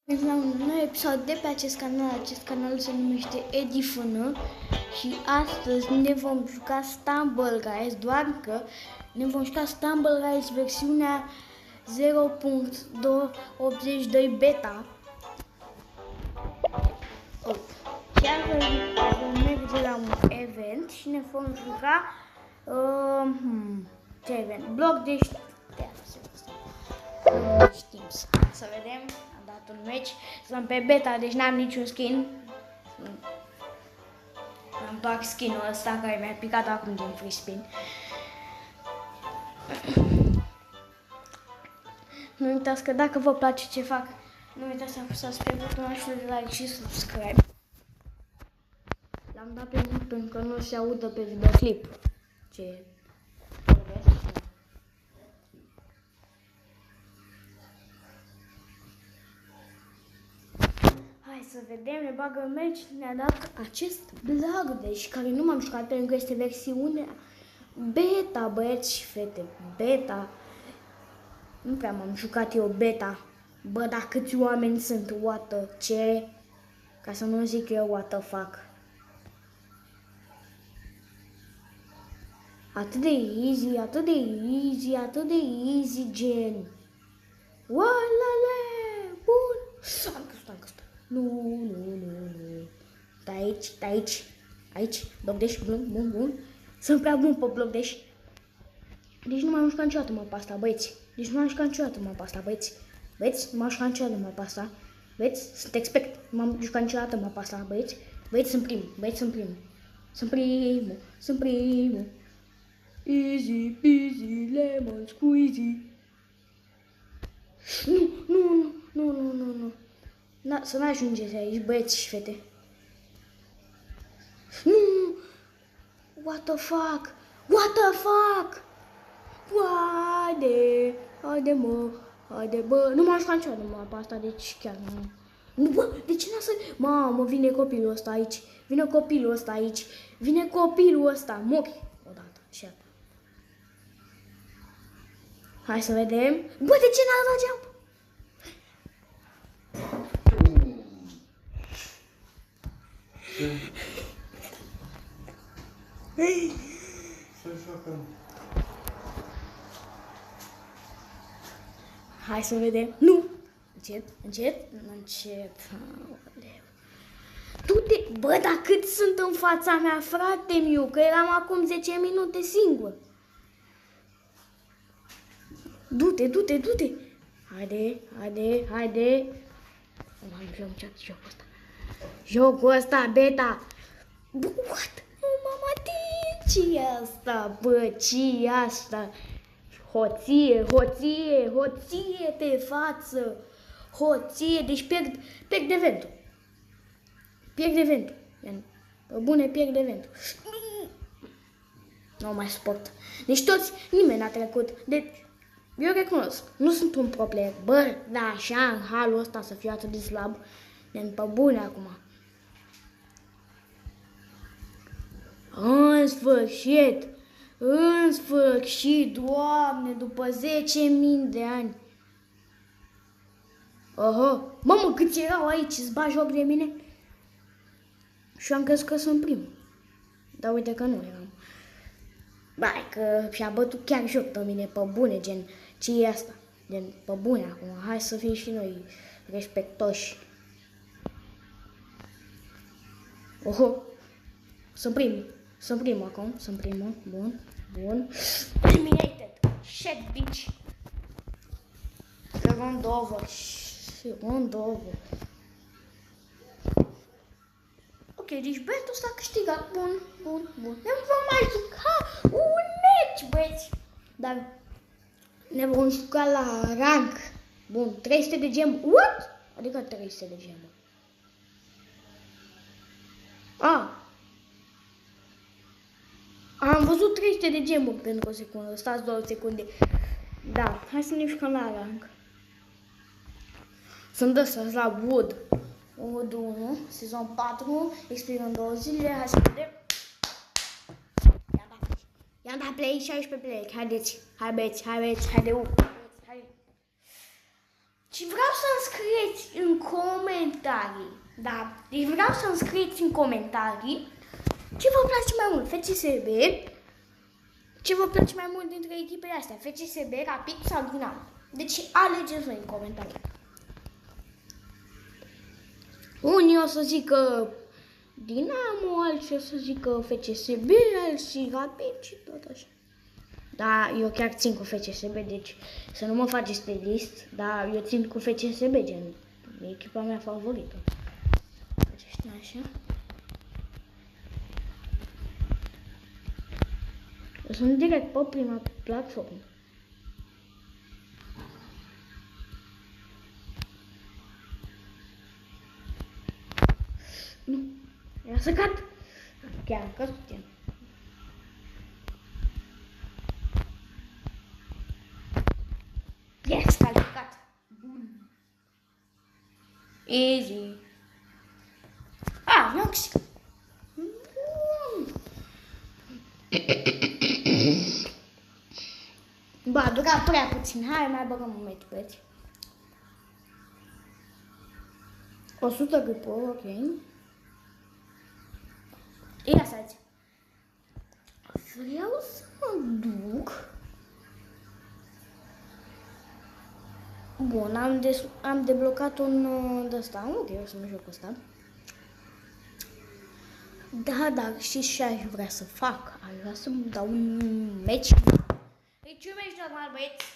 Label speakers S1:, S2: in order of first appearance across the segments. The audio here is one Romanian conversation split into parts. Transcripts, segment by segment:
S1: La un nou episod de pe acest canal se numește Edifână și astăzi ne vom juca Stumble Guys, doar că ne vom juca Stumble Guys versiunea 0.82 beta. Chiar vom merge la un event și ne vom juca ce event? Bloc de știm să vedem. Am dat un match, sunt pe beta, deci n-am niciun skin. Am doar skin-ul ăsta care mi-a picat acum din free spin. Nu uitați că dacă vă place ce fac, nu uitați să apăsați pe butonul de like și subscribe. L-am dat pe mult pentru că nu se audă pe videoclip ce vorbesc. Hai să vedem, ne bagă în meci, ne-a dat acest blag, deci care nu m-am jucat pentru că este versiunea beta, băieți și fete, beta. Nu prea m-am jucat eu beta. Bă, dar câți oameni sunt, what the, ce? Ca să nu zic eu what the fuck. Atât de easy, atât de easy, atât de easy, gen. Oalale, bun. Am căsut. Nu. Stai aici, bloc dash, bun. Sunt prea bun pe bloc dash. Deci nu m-am jucat niciodată mă pe asta, băieți. Băieți, nu m-am jucat niciodată mă pe asta. Băieți, sunt expert. Nu m-am jucat niciodată mă pe asta, băieți. Băieți, sunt primul. Easy peasy, lemon squeezy. Nu. Să n-ajungeți aici, băieți și fete. Nu! What the fuck? Haide, bă, nu m-am jucat niciodată mă pe asta, deci chiar nu. Nu, bă, de ce n-a să... Mamă, vine copilul ăsta aici. Mori odată și atât. Hai să vedem. Bă, de ce n-a dat jump? Hai să vedem. Nu! Încet. Du-te! Bă, dar cât sunt în fața mea, frate miu, că eram acum 10 minute singur. Du-te! Haide! Nu am jocul ăsta, beta. Bă, what? Nu m-am atins. Ce-i asta, bă? Ce-i asta? Hoție pe față. Deci pierd eventul. Pe bune, pierd eventul. Nu mai suport. Deci nimeni n-a trecut. Deci, eu recunosc, nu sunt un pro player. Bă, da, așa, în halul ăsta să fiu atât de slab. Pe bune acum. În sfârșit, Doamne, după 10.000 de ani. Mamă, câți erau aici, îți bagi joc de mine? Și am crezut că sunt primul. Dar uite că nu eram. Bai, că și-a bătut chiar joc pe mine, pe bune, gen, ce e asta? Gen, pe bune acum, hai să fim și noi respectoși. Sunt primul acum, bun. Eliminated, shit, bitch. Round over. Ok, deci betul s-a câștigat, bun. Nu vom mai juca un match, băieți. Dar ne vom juca la rank. Bun, 300 de gemuri. What? Adică 300 de gemuri. Am văzut 300 de gemuri pentru o secundă. Stați 2 secunde. Da, hai să ne jucăm la rank. Sunt ăsta la Wood 1, sezon 4, expiră în 2 zile. Hai să vedem. I-am dat play, 16 play. Haideți, hai băieți, haide. Și vreau să-mi scrieți în comentarii, da? Deci vreau să-mi scrieți în comentarii ce vă place mai mult, FCSB, ce vă place mai mult dintre echipele astea, FCSB, Rapid sau Dinamo. Deci alegeți voi în comentarii. Unii o să zică Dinamo, alții o să zică FCSB, alții Rapid și tot așa. Da, eu chiar țin cu FCSB, deci să nu mă faceți pe list, dar eu țin cu FCSB, gen, e echipa mea favorită. Deci, așa. Eu sunt direct pe prima platformă. Nu, era să cad. Chiar că suntem. Yes, calificat. Bun. Easy. Ah, nu câștig. Bă, a durat prea puțin. Hai, mai băgăm un metru, băieți. 100 grupă, ok. Ia să-ți. Vreau să mă duc. Bun, am deblocat un de-ăsta. Ok, o să mă joc cu ăsta. Da, dar știți ce aș vrea să fac? Aș vrea să-mi dau un meci. Deci un meci normal, băieți.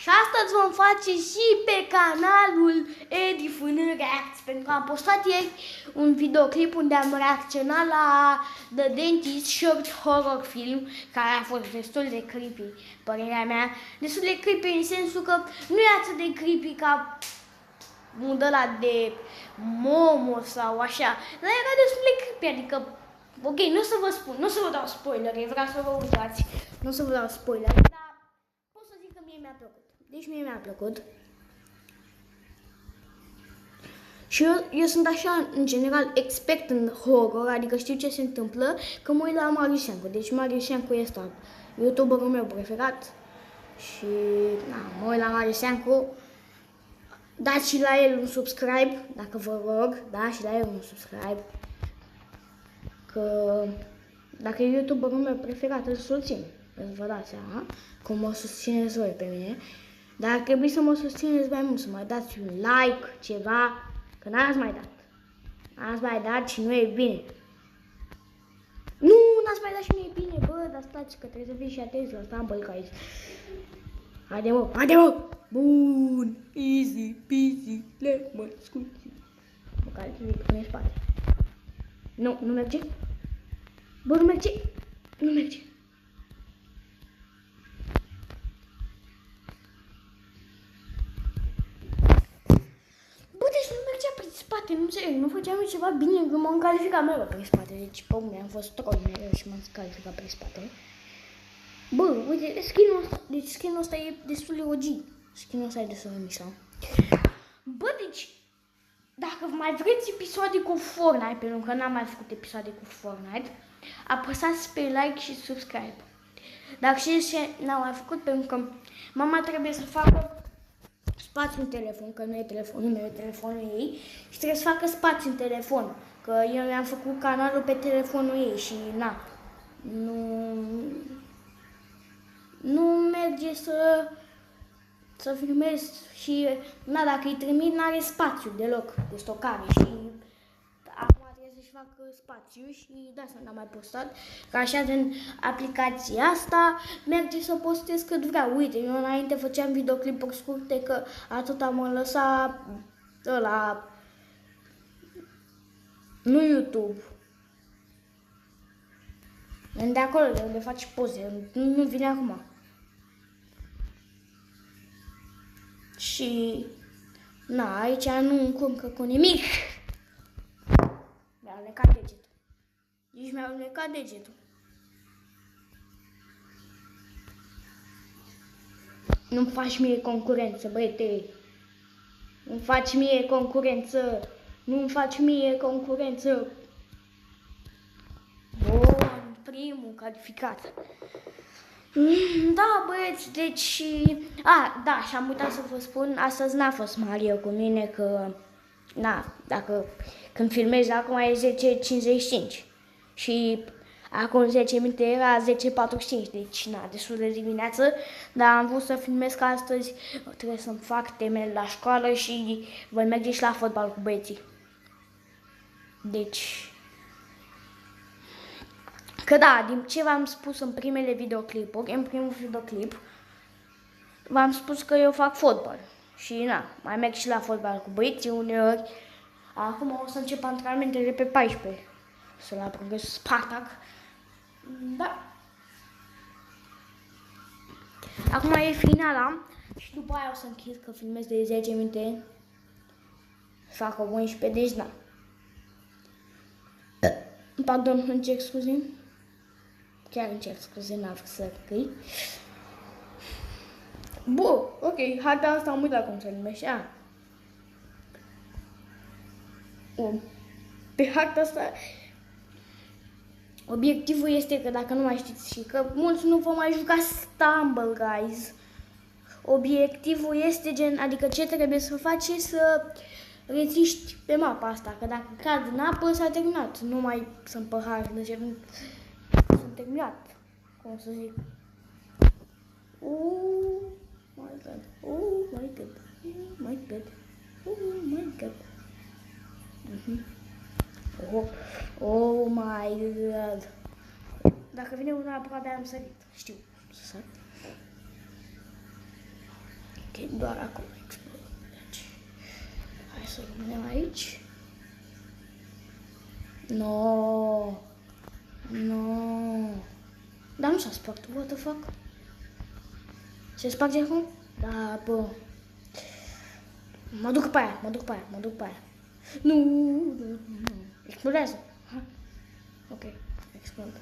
S1: Și astăzi vom face și pe canalul Edi Fân Reacts, pentru că am postat ieri un videoclip unde am reacționat la The Dentist Short Horror Film, care a fost destul de creepy, părerea mea. Destul de creepy în sensul că nu e atât de creepy ca un ăla de Momo sau așa, dar era destul de creepy, adică, ok, nu o să vă spun, nu o să vă dau spoilere, vreau să vă uitați, nu o să vă dau spoilere, dar pot să zic că mie mi-a plăcut. Deci mie mi-a plăcut. Și eu sunt așa, în general, expert în horror, adică știu ce se întâmplă, că mă uit la Marius Iancu. Deci Marius Iancu este youtuberul meu preferat. Și, na, mă uit la Marius Iancu. Dați și la el un subscribe, dacă vă rog, da, și la el un subscribe. Că, dacă e youtuberul meu preferat, îl susțin. Vă dați seama, cum mă susțineți voi pe mine. Dar ar trebui să mă susțineți mai mult, să mai dați un like, ceva, că n-ați mai dat. N-ați mai dat și nu e bine. Nu, n-ați mai dat și nu e bine, bă, dar stați că trebuie să fiți și atenți la Stumble Guys. Haide mă, haide mă! Bun, easy, peasy, lemon squeezy. Mă care trebuie pune în spate. Nu, nu merge? Bă, nu merge? Nu merge. Nu înțeleg, nu făceam eu ceva bine, că m-am calificat mereu pe spate, deci pe unde am fost troll mereu și m-am calificat pe spate. Bă, uite, skin-ul ăsta e destul de OG, skin-ul ăsta e destul de mișto. Bă, deci, dacă mai vreți episoade cu Fortnite, pentru că n-am mai făcut episoade cu Fortnite, apăsați pe like și subscribe. Dar știți ce n-am mai făcut, pentru că mama trebuie să facă spațiu în telefon, că nu e telefonul meu, e telefonul ei și trebuie să facă spațiu în telefon, că eu mi-am făcut canalul pe telefonul ei și na, nu merge să filmez și na, dacă îi trimit n-are spațiu deloc de stocare și acum trebuie să-și facă spațiu și de asta n-am mai postat, că așa din aplicația asta merge să postez cât vreau. Uite, eu înainte făceam videoclipuri scurte, că atâta mă lăsa ăla, nu YouTube, de acolo de unde faci poze, nu vine acum. Și na, aici nu încurcă cu nimic. Mi-a alunecat degetul. Nici mi-a alunecat degetul. Nu-mi faci mie concurență, băiete. Nu-mi faci mie concurență. Nu-mi faci mie concurență. Bun, primul calificat. Da, băieți, deci... Da, și am uitat să vă spun, astăzi n-a fost Mario cu mine, că... Când filmez acum e 10:55 și acum 10 minute era 10:45, deci destul de dimineață, dar am vrut să filmez că astăzi trebuie să-mi fac temele la școală și voi merge și la fotbal cu băieții. Deci... Că da, din ce v-am spus în primele videoclipuri, în primul videoclip, v-am spus că eu fac fotbal. Și mai merg și la fotbal cu băieții uneori. Acum o să încep antrenamentele pe 14. Să la Progresul Spartak. Da. Acum e finala și după aia o să închid că filmez de 10 minute. Fac o 11, deci da. Pardon, încerc scuze. Chiar încerc scuze, n-am vrut să căi. Bun, ok, harta asta am uitat cum se numește. Pe harta asta obiectivul este că dacă nu mai știți și că mulți nu vă mai juca Stumble Guys. Obiectivul este adică ce trebuie să faci e să reziști pe mapa asta, că dacă cad în apă s-a terminat, nu mai sunt păhari, deci sunt terminat, cum să zic. Oh my god, oh my god, oh my god, oh my god. Oh my god. Dacă vine una aproape am sărit, știu să sar. Ok, doar acolo deci, hai să rămânem aici. No. Dar nu s-a spart, what the fuck? Se sparge acum? Da, bă. Mă duc pe aia. Nu. Explodează. Ok, explod.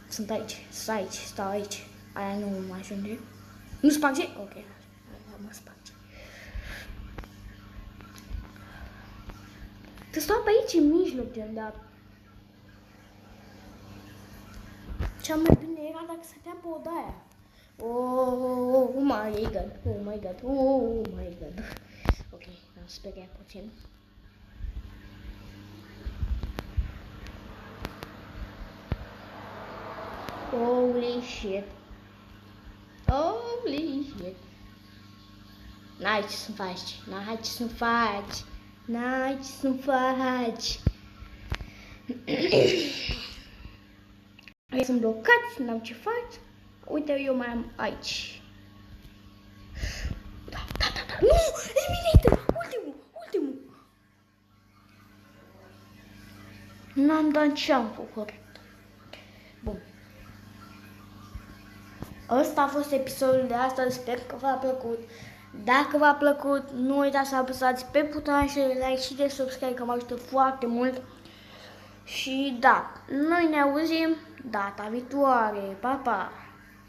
S1: Sunt aici, stau aici. Aia nu mă ajunge. Nu sparge? Ok, mă sparge. Să stau pe aici în mijloc, dar... Cea mai bine era dacă stăteam pe odaia. Oh my god. Ok, am speriat puțin. Holy shit. N-ai ce să faci. Sunt blocați, n-am ce faci. Uite, eu mai am aici. Da. Nu! Eliminator! Ultimul! N-am dat ce am făcut corect. Bun. Ăsta a fost episodul de astăzi, sper că v-a plăcut. Dacă v-a plăcut, nu uitați să apăsați pe butonul de like și de subscribe, că mă ajută foarte mult. Și da, noi ne auzim data viitoare. Pa, pa!